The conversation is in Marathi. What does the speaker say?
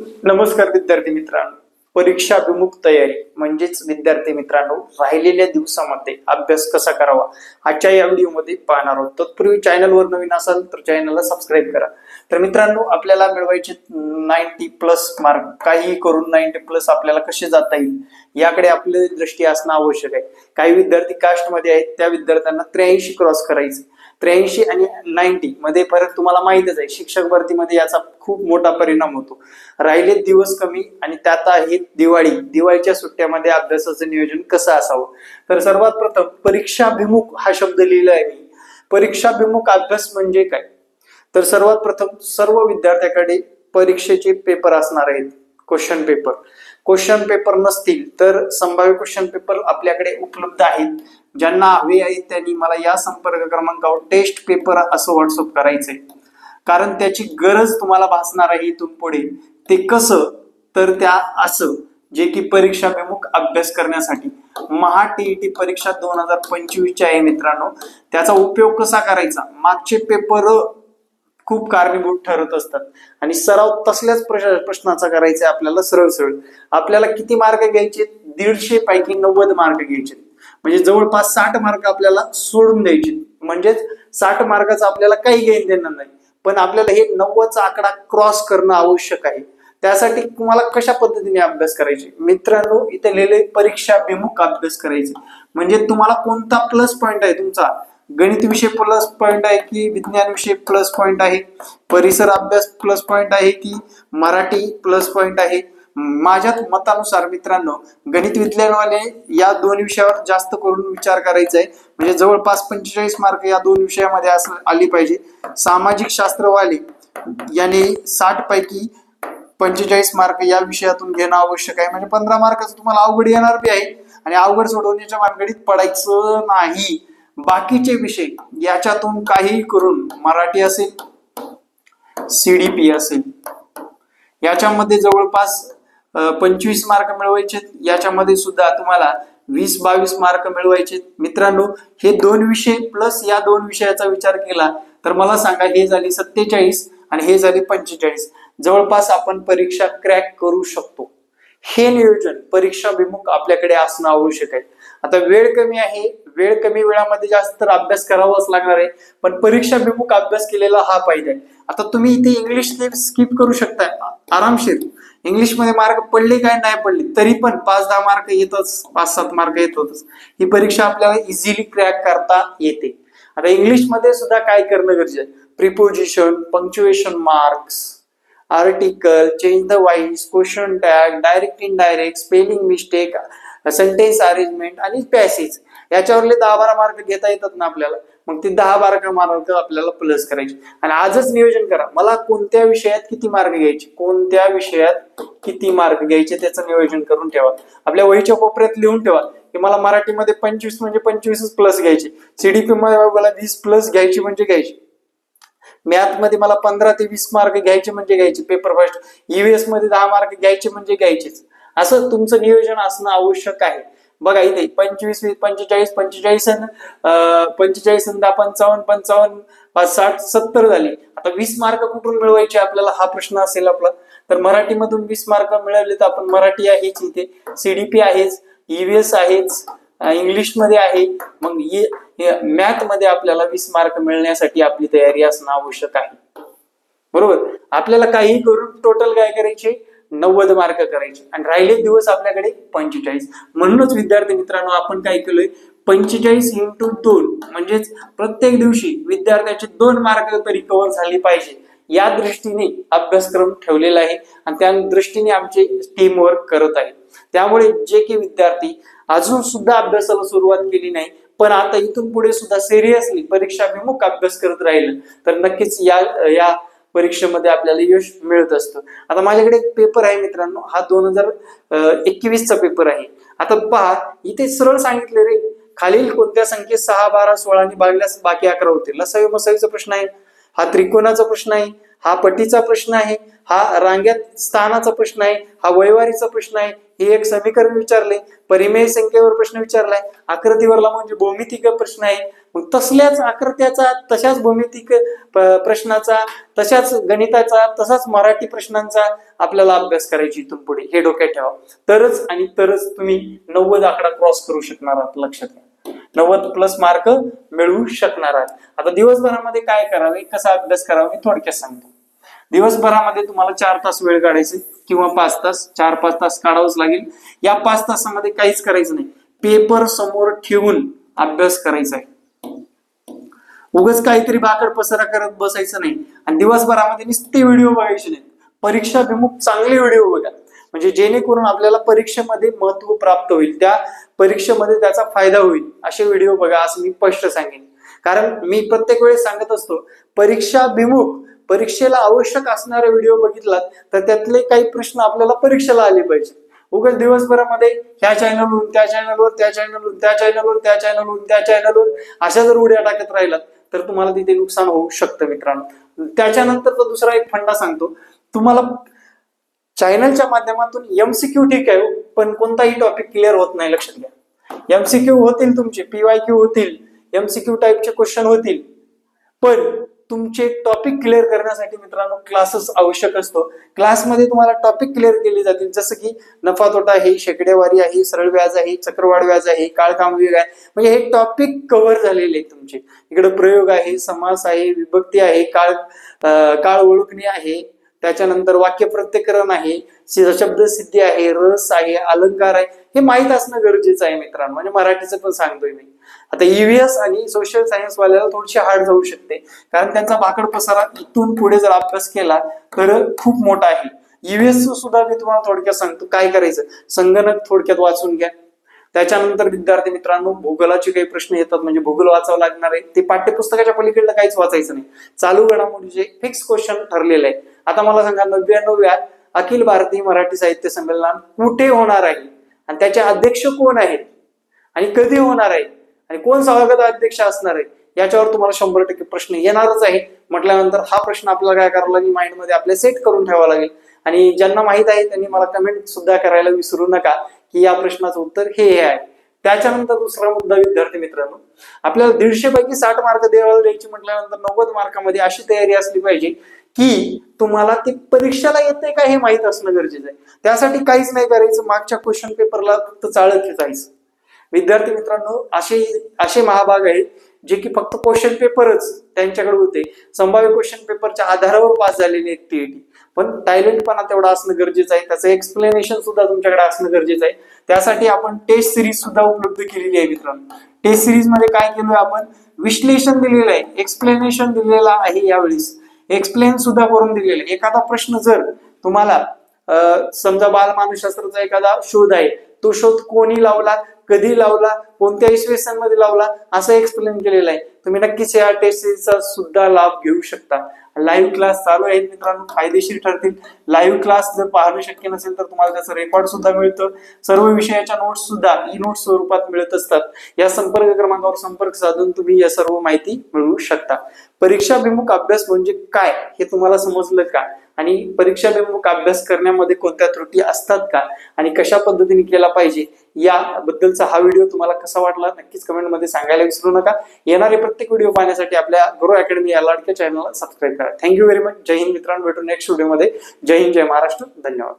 नमस्कार विद्यार्थी मित्रांनो. परीक्षाभिमुख तयारी म्हणजेच विद्यार्थी मित्रांनो, राहिलेल्या दिवसामध्ये अभ्यास कसा करावा आजच्या या व्हिडिओमध्ये पाहणार आहोत. तत्पूर्वी चॅनलवर नवीन असाल तर चॅनलला सबस्क्राईब करा. तर मित्रांनो, आपल्याला मिळवायचे 90+ मार्क. काही करून 90+ आपल्याला कसे जाता येईल याकडे आपली दृष्टी असणं आवश्यक आहे. काही विद्यार्थी कास्ट मध्ये आहेत, त्या विद्यार्थ्यांना 83 क्रॉस करायचे. 83 आणि 90 मध्ये फरक तुम्हाला माहितच आहे. शिक्षक भरतीमध्ये याचा खूप मोठा परिणाम होतो. राहिले दिवस कमी आणि त्यात आहे दिवाळीच्या सुट्ट्यामध्ये अभ्यासाचं नियोजन कसं असावं. तर सर्वात प्रथम परीक्षाभिमुख हा शब्द लिहिला आहे मी. परीक्षाभिमुख अभ्यास म्हणजे काय? तर सर्वात प्रथम सर्व विद्यार्थ्याकडे परीक्षेचे पेपर असणार आहेत. क्वेश्चन पेपर नसतील तर संभाव्य क्वेश्चन पेपर आपल्याकडे उपलब्ध आहेत. ज्यांना हवे आहेत त्यांनी मला या संपर्क क्रमांकावर टेस्ट पेपर असं व्हॉट्सअप करायचंय, कारण त्याची गरज तुम्हाला भासणार आहे इथून पुढे. ते कसं? तर त्या असं जे की परीक्षाभिमुख अभ्यास करण्यासाठी महाटीईटी परीक्षा 2025 आहे मित्रांनो. त्याचा उपयोग कसा करायचा? मागचे पेपर खूप कारणीभूत ठरत असतात आणि सराव तसल्याच प्रश्नाचा करायचा आपल्याला. सरळ आपल्याला किती मार्क घ्यायचे? 150 पैकी 90 मार्क घ्यायचे. म्हणजे जवळपास 60 मार्क आपल्याला सोडून द्यायचे. म्हणजेच 60 मार्काचा आपल्याला काही घेणं देणार नाही, पण आपल्याला हे 90चा आकडा क्रॉस करणं आवश्यक आहे. त्यासाठी तुम्हाला कशा पद्धतीने अभ्यास करायचे? मित्रांनो, इथे लिहिले परीक्षाभिमुख अभ्यास करायचे. म्हणजे तुम्हाला कोणता प्लस पॉइंट आहे तुमचा? गणित विषय प्लस पॉइंट आहे की विज्ञान विषय प्लस पॉइंट आहे? परिसर अभ्यास प्लस पॉइंट आहे की मराठी प्लस पॉइंट आहे? माझ्या मतानुसार मित्रांनो, गणित विज्ञानवाले या दोन विषयावर जास्त करून विचार करायचा आहे. म्हणजे जवळपास 45 मार्क या दोन विषयामध्ये आली पाहिजे. सामाजिक शास्त्रवाले याने 60 पैकी 45 मार्क या विषयातून घेणं आवश्यक आहे. म्हणजे 15 मार्काचं तुम्हाला अवघड येणार बी आहे आणि अवघड सोडवण्याच्या भानगडीत पडायचं नाही. बाकीचे विषय याच्यातून काही करून, मराठी असेल, सीडीपी असेल, याच्यामध्ये जवळपास 25 मार्क मिळवायचे. याच्यामध्ये सुद्धा तुम्हाला 20-22 मार्क मिळवायचे. मित्रांनो, हे दोन विषय प्लस या दोन विषयाचा विचार केला तर मला सांगा, हे झाली 47 आणि हे झाली 45. जवळपास आपण परीक्षा क्रॅक करू शकतो. हे नियोजन परीक्षाभिमुख आपल्याकडे असणं आवश्यक आहे. आता वेळ कमी आहे, कमी वेळामध्ये जास्त तर अभ्यास करावाच लागणार आहे, पण परीक्षाभिमुख अभ्यास केलेला हा फायदा आहे. आता तुम्ही इथे इंग्लिश स्किप करू शकता आरामशीर. इंग्लिशमध्ये मार्क पडले काय नाही पडले तरी पण 5-10 मार्क येतच, 5-7 मार्क येतच. ही परीक्षा आपल्याला इझिली क्रॅक करता येते. आता इंग्लिशमध्ये सुद्धा काय करणं गरजेचं आहे? Preposition, punctuation marks, article, change the wise, question tag, direct indirect, spelling mistake, sentence arrangement आणि पॅसेज. याच्यावरले 10-12 मार्क घेता येतात ना आपल्याला. मग ते 10-12 मार्क आपल्याला प्लस करायचे. आणि आजच नियोजन करा, मला कोणत्या विषयात किती मार्क घ्यायचे, त्याचं नियोजन करून ठेवा. आपल्या वहीच्या कोपऱ्यात लिहून ठेवा की मला मराठीमध्ये 25 म्हणजे 25 प्लस घ्यायचे, सीडीपी मध्ये मला 20 प्लस घ्यायची म्हणजे घ्यायची, मॅथ मध्ये मला 15 ते 20 मार्क घ्यायचे म्हणजे घ्यायचे पेपर फर्स्ट, ईव्हीएस मध्ये 10 मार्क घ्यायचे म्हणजे घ्यायचेच. असं तुमचं नियोजन असणं आवश्यक आहे. बघा इथे 25, 45, 45 आणि 55, 55, 60, 70 झाले. आता 20 मार्क कुठून मिळवायचे आपल्याला हा प्रश्न असेल आपला. तर मराठीमधून 20 मार्क मिळवले तर आपण मराठी आहेच, इथे सीडीपी आहेच, ईव्हीएस आहेच, इंग्लिश मध्ये आहे. मग मॅथ मध्ये आपल्याला 20 मार्क मिळण्यासाठी आपली तयारी असणं आवश्यक आहे. बरोबर? आपल्याला काही करून टोटल काय करायचे? 90 मार्क करायचे आणि राहिले दिवस आपल्याकडे 45. म्हणूनच विद्यार्थी मित्रांनो, आपण काय केलोय? 45 × 2 म्हणजेच प्रत्येक दिवशी विद्यार्थ्याचे 2 मार्क तरी कव्हर झाले पाहिजे, या दृष्टीने अभ्यासक्रम ठेवलेला आहे आणि त्या दृष्टीने आमचे टीम वर्क करत आहे. त्यामुळे जे की विद्यार्थी अजून सुद्धा अभ्यासाला सुरुवात केली नाही, पण आता इथून पुढे सुद्धा सिरियसली परीक्षाभिमुख अभ्यास करत राहिलं तर नक्कीच या परीक्षेमध्ये आपल्याला यश मिळत असतं. आता माझ्याकडे एक पेपर आहे मित्रांनो, हा 2021चा पेपर आहे. आता पहा, इथे सरळ सांगितले रे, खालील कोणत्या संख्येत 6, 12, 16 आणि भागल्यास बाकी 11 होते. लसावी मसावीचा प्रश्न आहे, हा त्रिकोणाचा प्रश्न आहे, हा पटीचा प्रश्न आहे, हा रांग्यात स्थानाचा प्रश्न आहे, हा वैवारीचा प्रश्न आहे, हे एक समीकरण विचारले, परिमेय संख्येवर प्रश्न विचारलाय, आकृतीवरला म्हणजे भौमितिक प्रश्न आहे, मग तसल्याच आकृत्याचा, तशाच भौमितिक प्रश्नाचा, तशाच गणिताचा, तसाच मराठी प्रश्नांचा आपल्याला अभ्यास करायची इथून पुढे, हे डोक्यात ठेवा. तरच आणि तरच तुम्ही 90 आकडा क्रॉस करू शकणार आहात. लक्षात घ्या, 90+ मार्क मिळवू शकणार आहात. आता दिवसभरामध्ये काय करावे, कसा अभ्यास करावा, मी थोडक्यात सांगतो. दिवसभरामध्ये तुम्हाला 4 तास वेळ काढायचे किंवा 5 तास, 4-5 तास काढावंच लागेल. या 5 तासामध्ये काहीच करायचं नाही, पेपर समोर ठेवून अभ्यास करायचा आहे. उगाच काहीतरी बाकड पसारा करत बसायचं नाही. आणि दिवसभरामध्ये नुसते व्हिडिओ बघायचे नाहीत, परीक्षाभिमुख चांगले व्हिडिओ बघा, म्हणजे जेणेकरून आपल्याला परीक्षेमध्ये महत्व प्राप्त होईल, त्या परीक्षेमध्ये त्याचा फायदा होईल असे व्हिडिओ बघा, असं मी स्पष्ट सांगेन. कारण मी प्रत्येक वेळेस सांगत असतो, परीक्षाभिमुख, परीक्षेला आवश्यक असणारे व्हिडिओ बघितलात तर त्यातले काही प्रश्न आपल्याला परीक्षेला आले पाहिजे. उगाच दिवसभरामध्ये ह्या चॅनलवरून त्या चॅनलवर, त्या चॅनलवरून त्या चॅनलवर, त्या चॅनलवरून त्या चॅनलवर अशा जर उड्या टाकत राहिलात तर तुम्हाला तिथे नुकसान होऊ शकतं मित्रांनो. त्याच्यानंतर दुसरा एक फंडा सांगतो तुम्हाला, चॅनलच्या माध्यमातून MCQ ठीक आहे, पण कोणताही टॉपिक क्लिअर होत नाही. लक्षात घ्या, MCQ होतील तुमचे, PYQ होतील, MCQ टाईपचे क्वेश्चन होतील, पण तुमचे टॉपिक क्लिअर करण्यासाठी मित्रांनो क्लासेस आवश्यक असतो. क्लासमध्ये तुम्हाला टॉपिक क्लिअर केले जातील, जसं की नफा तोटा आहे, शेकडेवारी आहे, सरळ व्याज आहे, चक्रवाढ व्याज आहे, काळ कामवेग आहे, म्हणजे हे टॉपिक कव्हर झालेले आहेत तुमचे. इकडे प्रयोग आहे, समास आहे, विभक्ती आहे, काळ ओळखणे आहे, त्याच्यानंतर वाक्य प्रत्ययकरण आहे, शब्द सिद्धी आहे, रस आहे, अलंकार आहे, हे माहीत असणं गरजेचं आहे मित्रांनो. म्हणजे मराठीचं पण सांगतोय मी. आता EVS आणि सोशल सायन्स वाल्याला थोडीशी हार्ड जाऊ शकते, कारण त्यांचा भाकड पसारा इथून पुढे जर अभ्यास केला तर खूप मोठा आहे. EVS सुद्धा मी तुम्हाला थोडक्यात सांगतो काय करायचं. संगणक थोडक्यात वाचून घ्या. त्याच्यानंतर विद्यार्थी मित्रांनो, भूगोलाचे काही प्रश्न येतात, म्हणजे भूगोल वाचावं लागणार आहे. ते पाठ्यपुस्तकाच्या पलीकडलं काहीच वाचायचं नाही. चालू घडामोडीचे फिक्स क्वेश्चन ठरलेले आहे. आता मला सांगा, 99व्या अखिल भारतीय मराठी साहित्य संमेलन कुठे होणार आहे, आणि त्याचे अध्यक्ष कोण आहेत, आणि कधी होणार आहे, आणि कोण स्वागत अध्यक्ष असणार आहे, याच्यावर तुम्हाला 100% प्रश्न येणारच आहे. म्हटल्यानंतर हा प्रश्न आपल्याला काय करावा लागेल, माइंडमध्ये आपल्या सेट करून ठेवावा लागेल. आणि ज्यांना माहित आहे त्यांनी मला कमेंट सुद्धा करायला विसरू नका की या प्रश्नाचं उत्तर हे आहे. त्याच्यानंतर दुसरा मुद्दा विद्यार्थी मित्रांनो, आपल्याला 150 पैकी 60 मार्क द्यायची म्हटल्यानंतर 90 मार्कामध्ये अशी तयारी असली पाहिजे की तुम्हाला ते परीक्षेला येते का हे माहित असणं गरजेचं आहे. त्यासाठी काहीच नाही करायचं, मागच्या क्वेश्चन पेपरला फक्त चाळत जायचं. विद्यार्थी मित्रांनो, असे महाभाग आहेत जे की फक्त क्वेश्चन पेपरच त्यांच्याकडे होते, संभाव्य क्वेश्चन पेपरच्या आधारावर पास झालेले आहेत TET, पण टॅलेंटपणा तेवढा असणं गरजेचं आहे, त्याचं एक्सप्लेनेशन सुद्धा तुमच्याकडे असणं गरजेचं आहे. त्यासाठी आपण टेस्ट सिरीज सुद्धा उपलब्ध केलेली आहे मित्रांनो. टेस्ट सिरीज मध्ये काय केलंय आपण, विश्लेषण दिलेलं आहे, एक्सप्लेनेशन दिलेलं आहे, यावेळेस एक्सप्लेन सुद्धा करून दिलेलं आहे. एखादा प्रश्न जर तुम्हाला समजा बालमानसशास्त्राचा एखादा शोध आहे, तो शोध कोणी लावला, कधी लावला, कोणत्या इसवी सन मध्ये लावला, असं एक्सप्लेन केलेलं आहे. तुम्ही नक्कीच या टेस्ट सिरीजचा सुद्धा लाभ घेऊ शकता. लाईव्ह क्लास चालू आहेत मित्रांनो, फायदेशीर ठरतील. लाईव्ह क्लास जर पाहणं शक्य नसेल तर तुम्हाला त्याचं रेकॉर्ड सुद्धा मिळतं. सर्व विषयाच्या नोट्स सुद्धा ई-नोट्स स्वरूपात मिळत असतात. या संपर्क क्रमांकावर संपर्क साधून तुम्ही या सर्व माहिती मिळवू शकता. परीक्षाभिमुख अभ्यास म्हणजे काय हे तुम्हाला समजलं का, आणि परीक्षाभिमुख अभ्यास करण्यामध्ये कोणत्या त्रुटी असतात का, आणि कशा पद्धतीने केला पाहिजे, याबद्दलचा हा व्हिडिओ तुम्हाला कसा वाटला नक्कीच कमेंटमध्ये सांगायला विसरू नका. येणारे प्रत्येक व्हिडिओ पाहण्यासाठी आपल्या गुरु अकॅडमी या लाडक्या चॅनलला सबस्क्राईब करा. Thank you very much. जय हिंद मित्रांनो, भेटू नेक्स्ट व्हिडिओमध्ये. जय हिंद, जय महाराष्ट्र, धन्यवाद.